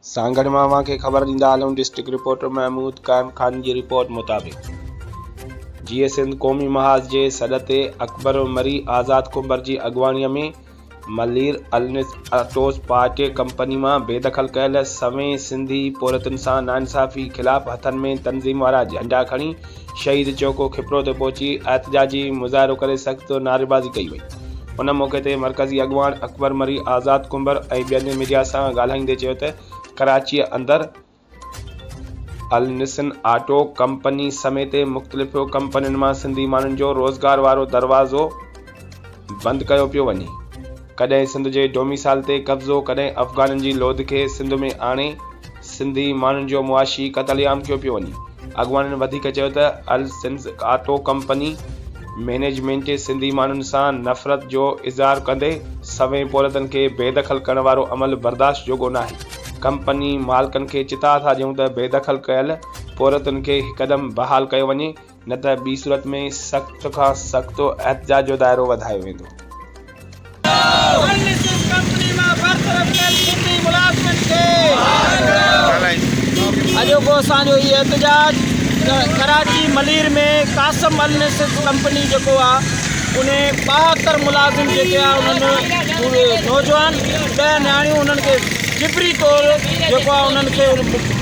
सांगड़ मावा के खबर ॾींदा हलूं। डिस्ट्रिक्ट रिपोर्टर महमूद कायम खान की रिपोर्ट मुताबिक़ जीए सिंध क़ौमी महाज़ जे सॾ ते अकबर मरी आज़ाद कुंबर जी अॻुवाणीअ में मलीर अल्निस पार्टी कंपनी मां बेदख़ल कयल सवें सिंधी पोरतुनि सां नाइंसाफ़ी ख़िलाफ़ हथनि में तंज़ीम वारा झंडा खणी शहीद चौको खिपरो ते पहुची एहतजाजी मुज़ाहिरो करे सख़्त नारेबाज़ी कई वई। उन मौक़े ते मरकज़ी अॻुवाण अकबर मरी आज़ाद कुंबर ऐं ॿियनि मीडिया सां ॻाल्हाईंदे चयो त कराचीअ अंदरि अल्निसन ऑटो कंपनी समेत मुख़्तलिफ़ कंपनियुनि मां सिंधी माण्हुनि जो रोज़गार वारो दरवाज़ो बंदि कयो पियो वञे। कॾहिं सिंध जे डोमिसाइल ते कब्ज़ो, कॾहिं अफ़गाननि जी लोध खे सिंध में आणे सिंधी माण्हुनि जो मुआशी क़त्लेआम कयो पियो वञे। अॻुवाननि वधीक चयो त अल्निसन ऑटो कंपनी मैनेजमेंट सिंधी माण्हुनि सां नफ़रत जो इज़हार कंदे सवें पोरतुनि खे बेदख़ल करण वारो अमल बर्दाश्त जोॻो नाहे। कंपनी मालिकनि खे चिता था ॾियूं त बेदख़ल कयल पोरतुनि खे हिकदमि बहाल कयो वञे, न त ॿी सूरत में सख़्त खां सख़्त एहतजाज जो दाइरो वधायो वेंदो। अॼोको असांजो इहो एहतजाज कराची मलीर में कासम अल्निसन कंपनी जेको आहे उन 72 मुलाज़िम जेके आहे उन्हनि नौजवान 10 नियाणियूं उन्हनि खे जिबरी तौर जेको आहे उन्हनि खे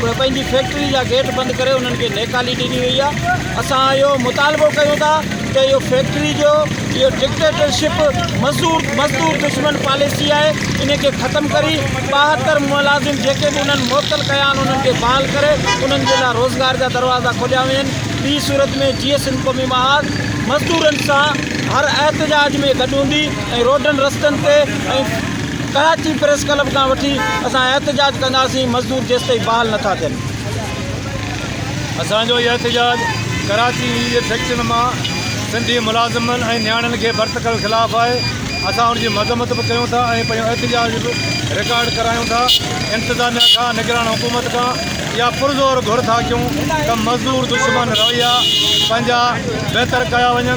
पंहिंजी फैक्ट्री जा गेट बंदि करे उन्हनि खे नेकाली ॾिनी वई आहे। असां इहो मुतालबो कयूं था त इहो फैक्ट्री जो इहो डिक्टेटरशिप मज़दूर दुश्मन पॉलिसी आहे, इनखे ख़तमु करी 72 मुलाज़िम जेके बि उन्हनि मुअतल कया आहिनि उन्हनि खे बहाल करे उन्हनि जे लाइ रोज़गार जा दरवाज़ा खोलिया वञनि। ॿी सूरत में जीए सिंध क़ौमी महाज़ मज़दूरनि सां हर एहतजाज में गॾु हूंदी ऐं रोडनि रस्तनि ते ऐं कराची प्रेस क्लब खां वठी असां एहतजाज कंदासीं मज़दूर जेसिताईं बहाल नथा थियनि। असांजो इहो एहतजाज कराची जे फैक्ट्रियुनि मां सिंधी मुलाज़िमनि ऐं नियाणियुनि खे बरतकल ख़िलाफ़ु आहे। असां उनजी मज़म्मत बि कयूं था ऐं पंहिंजो एहतजाज बि रिकॉर्ड करायूं था। इंतिज़ामिया खां निगरान हुकूमत खां इहा पुरज़ोर घुर था कयूं त मज़दूर दुश्मन रवैया पंहिंजा बहितर कया वञनि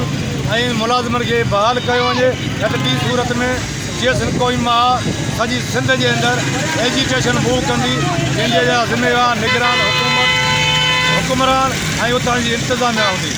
ऐं मुलाज़िमनि खे बहाल कयो वञे, या त ॿी सूरत में जीए सिंध क़ौमी महाज़ सॼी सिंध जे अंदरि एजिटेशन मूव कंदी, जंहिंजे जा ज़िम्मेवार निगरान हुकूमत हुकुमरान ऐं उतां जी इंतिज़ामिया हूंदी।